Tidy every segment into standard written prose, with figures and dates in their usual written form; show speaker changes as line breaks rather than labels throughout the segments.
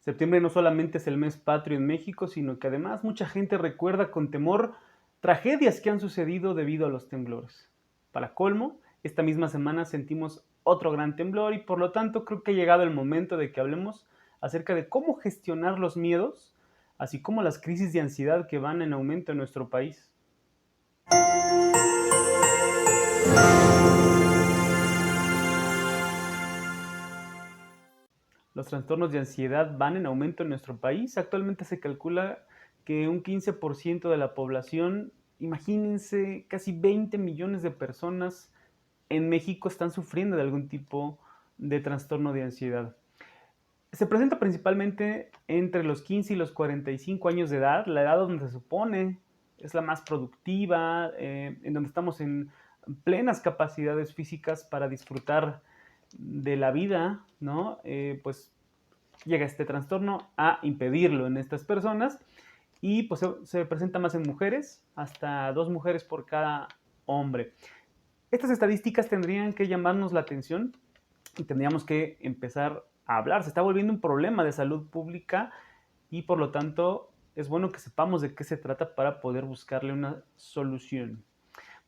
Septiembre no solamente es el mes patrio en México, sino que además mucha gente recuerda con temor tragedias que han sucedido debido a los temblores. Para colmo, esta misma semana sentimos otro gran temblor y por lo tanto creo que ha llegado el momento de que hablemos acerca de cómo gestionar los miedos, así como las crisis de ansiedad que van en aumento en nuestro país. Los trastornos de ansiedad van en aumento en nuestro país. Actualmente se calcula que un 15% de la población, imagínense, casi 20 millones de personas en México están sufriendo de algún tipo de trastorno de ansiedad. Se presenta principalmente entre los 15 y los 45 años de edad, la edad donde se supone es la más productiva, en donde estamos en plenas capacidades físicas para disfrutar de la vida, ¿no? Pues llega este trastorno a impedirlo en estas personas y pues se presenta más en mujeres, hasta 2 mujeres por cada hombre. Estas estadísticas tendrían que llamarnos la atención y tendríamos que empezar a hablar. Se está volviendo un problema de salud pública y por lo tanto es bueno que sepamos de qué se trata para poder buscarle una solución.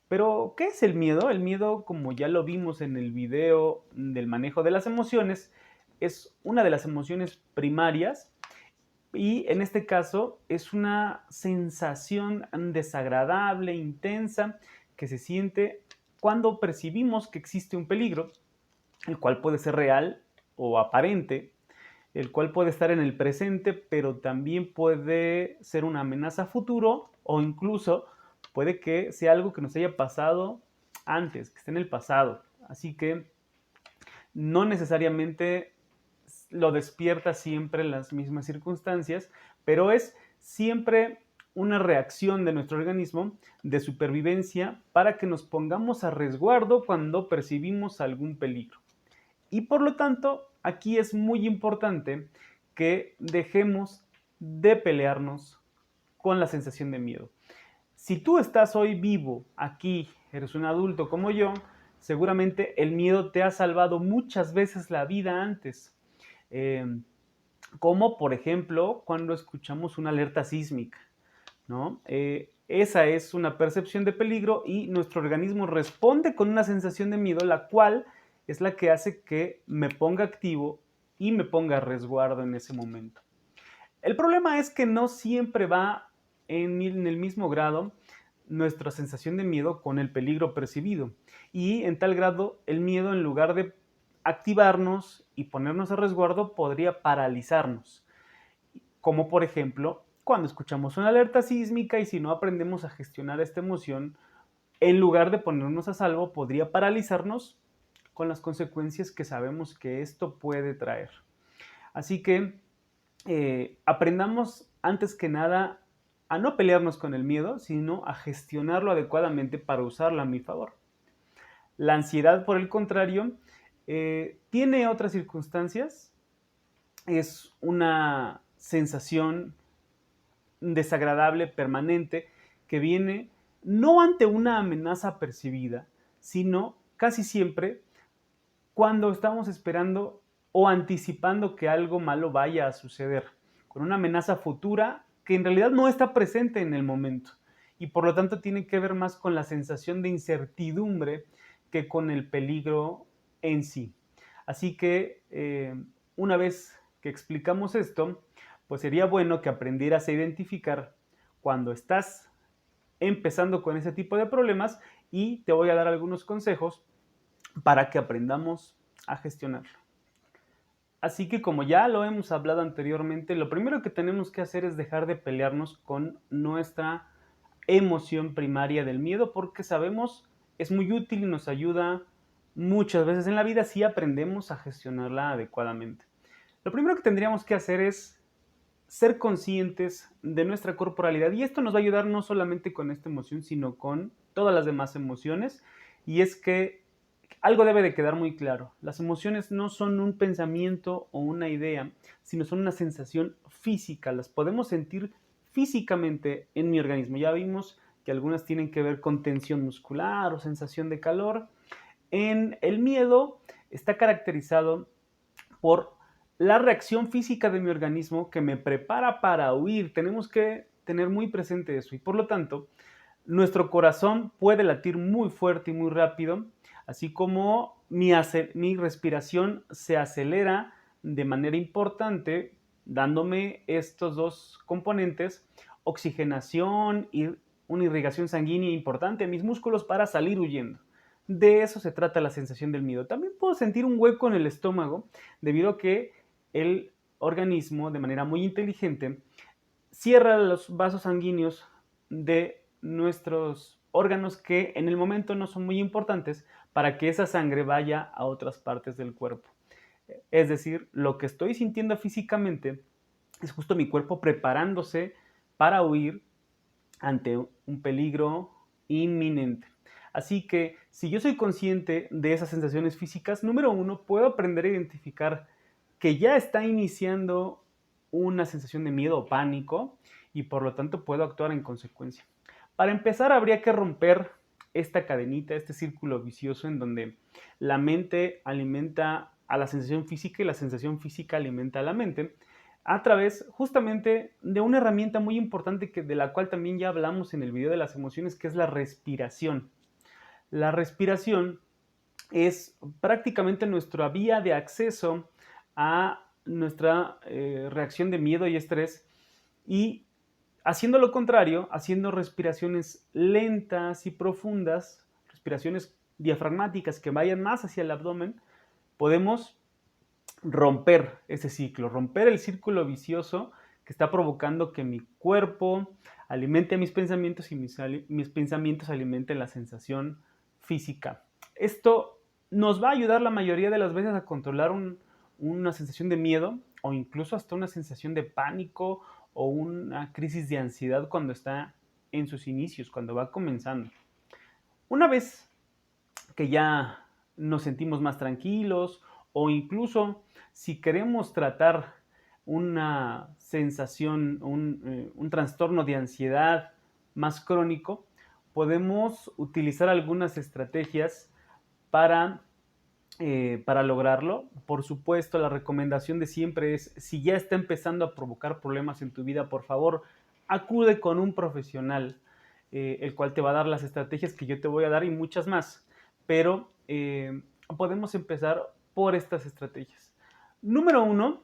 Pero, ¿qué es el miedo? El miedo, como ya lo vimos en el video del manejo de las emociones, es una de las emociones primarias y en este caso es una sensación desagradable, intensa, que se siente cuando percibimos que existe un peligro, el cual puede ser real o aparente, el cual puede estar en el presente, pero también puede ser una amenaza a futuro o incluso puede que sea algo que nos haya pasado antes, que esté en el pasado. Así que no necesariamente lo despierta siempre en las mismas circunstancias, pero es siempre una reacción de nuestro organismo de supervivencia para que nos pongamos a resguardo cuando percibimos algún peligro. Y por lo tanto, aquí es muy importante que dejemos de pelearnos con la sensación de miedo. Si tú estás hoy vivo, aquí, eres un adulto como yo, seguramente el miedo te ha salvado muchas veces la vida antes. Eh, Como por ejemplo cuando escuchamos una alerta sísmica, ¿no? Esa es una percepción de peligro y nuestro organismo responde con una sensación de miedo, la cual es la que hace que me ponga activo y me ponga a resguardo en ese momento. El problema es que no siempre va en el mismo grado nuestra sensación de miedo con el peligro percibido. Y en tal grado, el miedo, en lugar de activarnos y ponernos a resguardo, podría paralizarnos. Como por ejemplo, cuando escuchamos una alerta sísmica y si no aprendemos a gestionar esta emoción, en lugar de ponernos a salvo, podría paralizarnos con las consecuencias que sabemos que esto puede traer. Así que aprendamos antes que nada a no pelearnos con el miedo, sino a gestionarlo adecuadamente para usarlo a mi favor. La ansiedad, por el contrario, tiene otras circunstancias, es una sensación desagradable, permanente, que viene no ante una amenaza percibida, sino casi siempre cuando estamos esperando o anticipando que algo malo vaya a suceder, con una amenaza futura que en realidad no está presente en el momento y por lo tanto tiene que ver más con la sensación de incertidumbre que con el peligro en sí. Así que una vez que explicamos esto, pues sería bueno que aprendieras a identificar cuando estás empezando con ese tipo de problemas y te voy a dar algunos consejos para que aprendamos a gestionarlo. Así que como ya lo hemos hablado anteriormente, lo primero que tenemos que hacer es dejar de pelearnos con nuestra emoción primaria del miedo porque sabemos es muy útil y nos ayuda muchas veces en la vida si aprendemos a gestionarla adecuadamente. Lo primero que tendríamos que hacer es ser conscientes de nuestra corporalidad y esto nos va a ayudar no solamente con esta emoción, sino con todas las demás emociones y es que algo debe de quedar muy claro. Las emociones no son un pensamiento o una idea, sino son una sensación física. Las podemos sentir físicamente en mi organismo. Ya vimos que algunas tienen que ver con tensión muscular o sensación de calor. En el miedo está caracterizado por la reacción física de mi organismo que me prepara para huir. Tenemos que tener muy presente eso y por lo tanto nuestro corazón puede latir muy fuerte y muy rápido, así como mi respiración se acelera de manera importante, dándome estos dos componentes, oxigenación y una irrigación sanguínea importante a mis músculos para salir huyendo. De eso se trata la sensación del miedo. También puedo sentir un hueco en el estómago debido a que el organismo, de manera muy inteligente, cierra los vasos sanguíneos de nuestros órganos que en el momento no son muy importantes para que esa sangre vaya a otras partes del cuerpo. Es decir, lo que estoy sintiendo físicamente es justo mi cuerpo preparándose para huir ante un peligro inminente. Así que si yo soy consciente de esas sensaciones físicas, número uno, puedo aprender a identificar que ya está iniciando una sensación de miedo o pánico y por lo tanto puedo actuar en consecuencia. Para empezar, habría que romper esta cadenita, este círculo vicioso en donde la mente alimenta a la sensación física y la sensación física alimenta a la mente a través justamente de una herramienta muy importante de la cual también ya hablamos en el video de las emociones, que es la respiración. La respiración es prácticamente nuestra vía de acceso a nuestra reacción de miedo y estrés y haciendo lo contrario, haciendo respiraciones lentas y profundas, respiraciones diafragmáticas que vayan más hacia el abdomen, podemos romper ese ciclo, romper el círculo vicioso que está provocando que mi cuerpo alimente mis pensamientos y mis pensamientos alimenten la sensación física. Esto nos va a ayudar la mayoría de las veces a controlar una sensación de miedo o incluso hasta una sensación de pánico o una crisis de ansiedad cuando está en sus inicios, cuando va comenzando. Una vez que ya nos sentimos más tranquilos o incluso si queremos tratar una sensación, un trastorno de ansiedad más crónico, podemos utilizar algunas estrategias para, para lograrlo. Por supuesto, la recomendación de siempre es, si ya está empezando a provocar problemas en tu vida, por favor, acude con un profesional, el cual te va a dar las estrategias que yo te voy a dar y muchas más. Pero podemos empezar por estas estrategias. Número uno,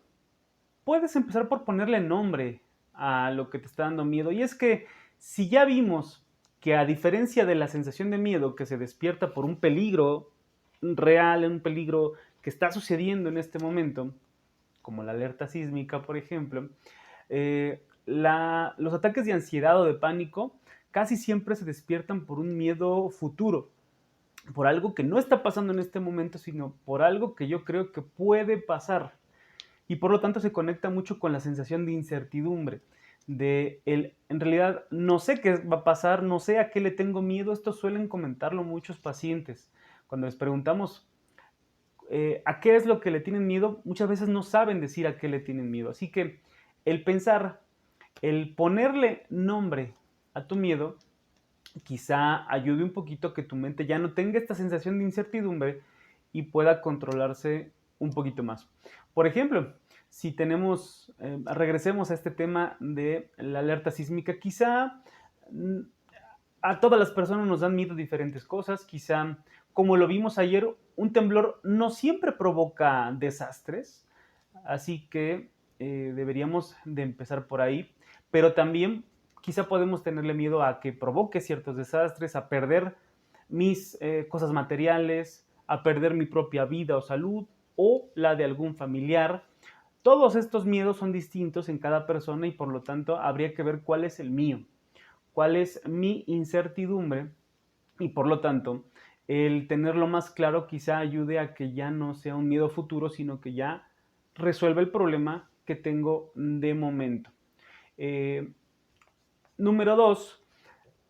puedes empezar por ponerle nombre a lo que te está dando miedo. Y es que si ya vimos que a diferencia de la sensación de miedo que se despierta por un peligro real, un peligro que está sucediendo en este momento, como la alerta sísmica, por ejemplo, los ataques de ansiedad o de pánico casi siempre se despiertan por un miedo futuro, por algo que no está pasando en este momento, sino por algo que yo creo que puede pasar. Y por lo tanto se conecta mucho con la sensación de incertidumbre, en realidad no sé qué va a pasar, no sé a qué le tengo miedo. Esto suelen comentarlo muchos pacientes. Cuando les preguntamos a qué es lo que le tienen miedo, muchas veces no saben decir a qué le tienen miedo. Así que el pensar, el ponerle nombre a tu miedo, quizá ayude un poquito a que tu mente ya no tenga esta sensación de incertidumbre y pueda controlarse un poquito más. Por ejemplo, si regresemos a este tema de la alerta sísmica, quizá a todas las personas nos dan miedo diferentes cosas, quizá, como lo vimos ayer, un temblor no siempre provoca desastres, así que deberíamos de empezar por ahí, pero también quizá podemos tenerle miedo a que provoque ciertos desastres, a perder mis cosas materiales, a perder mi propia vida o salud o la de algún familiar. Todos estos miedos son distintos en cada persona y por lo tanto habría que ver cuál es el mío, cuál es mi incertidumbre y por lo tanto el tenerlo más claro quizá ayude a que ya no sea un miedo futuro, sino que ya resuelva el problema que tengo de momento. Número dos,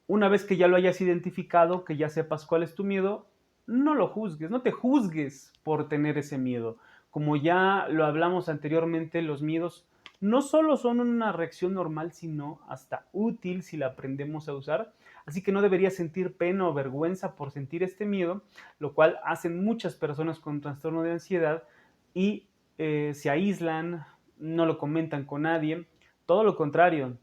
una vez que ya lo hayas identificado, que ya sepas cuál es tu miedo, no lo juzgues, no te juzgues por tener ese miedo. Como ya lo hablamos anteriormente, los miedos no solo son una reacción normal, sino hasta útil si la aprendemos a usar. Así que no deberías sentir pena o vergüenza por sentir este miedo, lo cual hacen muchas personas con trastorno de ansiedad y se aíslan, no lo comentan con nadie. Todo lo contrario,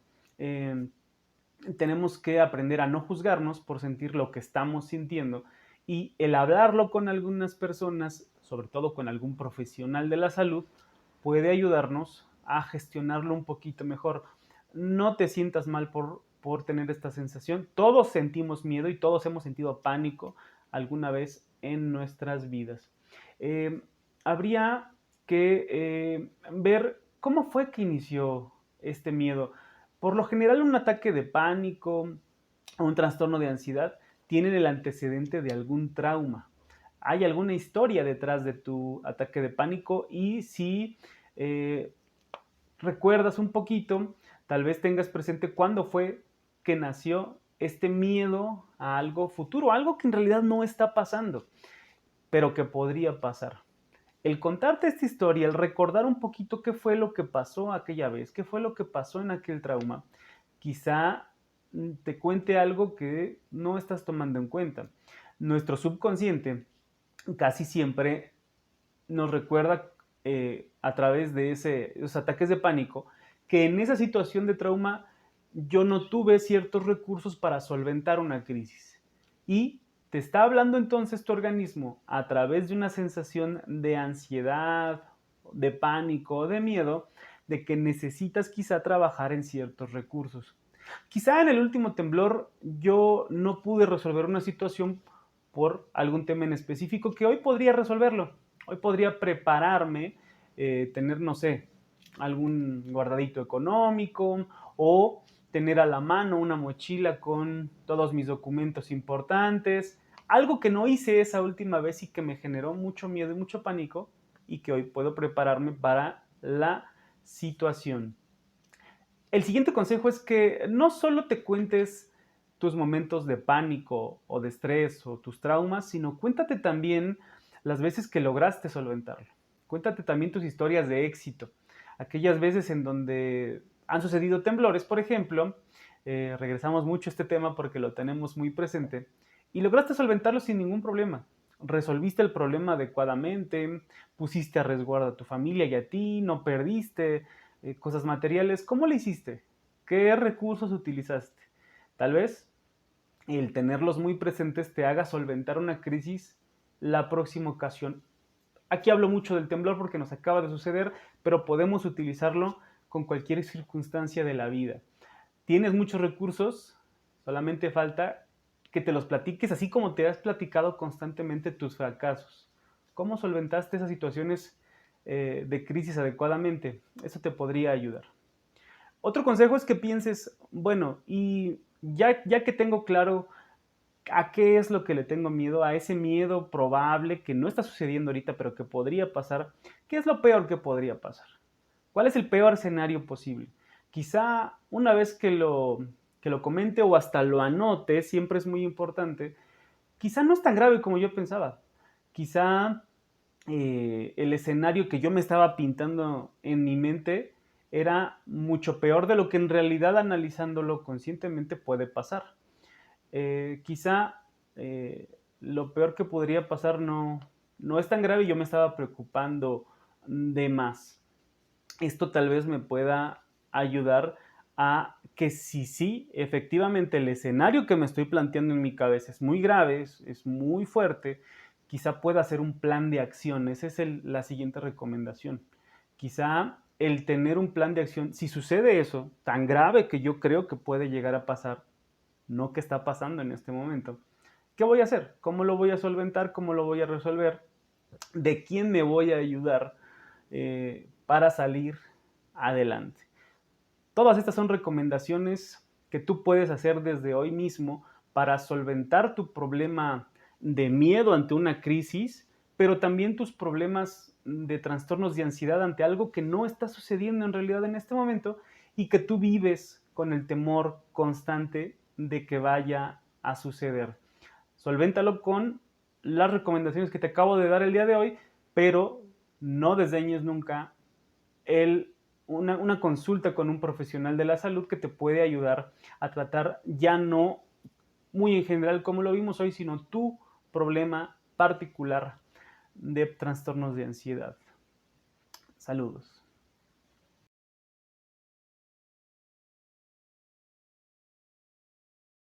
tenemos que aprender a no juzgarnos por sentir lo que estamos sintiendo y el hablarlo con algunas personas, sobre todo con algún profesional de la salud, puede ayudarnos a gestionarlo un poquito mejor. No te sientas mal por tener esta sensación. Todos sentimos miedo y todos hemos sentido pánico alguna vez en nuestras vidas. Eh, Habría que ver cómo fue que inició este miedo. Por lo general, un ataque de pánico o un trastorno de ansiedad tienen el antecedente de algún trauma. Hay alguna historia detrás de tu ataque de pánico y si eh, recuerdas un poquito, tal vez tengas presente cuándo fue que nació este miedo a algo futuro, algo que en realidad no está pasando, pero que podría pasar. El contarte esta historia, el recordar un poquito qué fue lo que pasó aquella vez, qué fue lo que pasó en aquel trauma, quizá te cuente algo que no estás tomando en cuenta. Nuestro subconsciente casi siempre nos recuerda a través de esos ataques de pánico que en esa situación de trauma yo no tuve ciertos recursos para solventar una crisis. Y te está hablando entonces tu organismo a través de una sensación de ansiedad, de pánico, de miedo, de que necesitas quizá trabajar en ciertos recursos. Quizá en el último temblor yo no pude resolver una situación por algún tema en específico que hoy podría resolverlo. Hoy podría prepararme, tener, no sé, algún guardadito económico o tener a la mano una mochila con todos mis documentos importantes. Algo que no hice esa última vez y que me generó mucho miedo y mucho pánico y que hoy puedo prepararme para la situación. El siguiente consejo es que no solo te cuentes tus momentos de pánico o de estrés o tus traumas, sino cuéntate también las veces que lograste solventarlo. Cuéntate también tus historias de éxito. Aquellas veces en donde han sucedido temblores, por ejemplo, regresamos mucho a este tema porque lo tenemos muy presente, y lograste solventarlo sin ningún problema. Resolviste el problema adecuadamente, pusiste a resguardo a tu familia y a ti, no perdiste, cosas materiales. ¿Cómo le hiciste? ¿Qué recursos utilizaste? Tal vez el tenerlos muy presentes te haga solventar una crisis la próxima ocasión. Aquí hablo mucho del temblor porque nos acaba de suceder, pero podemos utilizarlo con cualquier circunstancia de la vida. Tienes muchos recursos, solamente falta que te los platiques así como te has platicado constantemente tus fracasos. ¿Cómo solventaste esas situaciones de crisis adecuadamente? Eso te podría ayudar. Otro consejo es que pienses, bueno, y ya que tengo claro a qué es lo que le tengo miedo, a ese miedo probable que no está sucediendo ahorita, pero que podría pasar, ¿qué es lo peor que podría pasar? ¿Cuál es el peor escenario posible? Quizá una vez que lo comente o hasta lo anote, siempre es muy importante, quizá no es tan grave como yo pensaba. Quizá el escenario que yo me estaba pintando en mi mente era mucho peor de lo que en realidad analizándolo conscientemente puede pasar. Quizá lo peor que podría pasar no es tan grave y yo me estaba preocupando de más. Esto tal vez me pueda ayudar a que si sí, efectivamente el escenario que me estoy planteando en mi cabeza es muy grave, es muy fuerte, quizá pueda hacer un plan de acción. Esa es la siguiente recomendación. Quizá el tener un plan de acción, si sucede eso tan grave que yo creo que puede llegar a pasar, no que está pasando en este momento, ¿qué voy a hacer? ¿Cómo lo voy a solventar? ¿Cómo lo voy a resolver? ¿De quién me voy a ayudar para salir adelante? Todas estas son recomendaciones que tú puedes hacer desde hoy mismo para solventar tu problema de miedo ante una crisis, pero también tus problemas de trastornos de ansiedad ante algo que no está sucediendo en realidad en este momento y que tú vives con el temor constante de que vaya a suceder. Solvéntalo con las recomendaciones que te acabo de dar el día de hoy, pero no desdeñes nunca una consulta con un profesional de la salud que te puede ayudar a tratar ya no muy en general como lo vimos hoy, sino tu problema particular de trastornos de ansiedad. Saludos.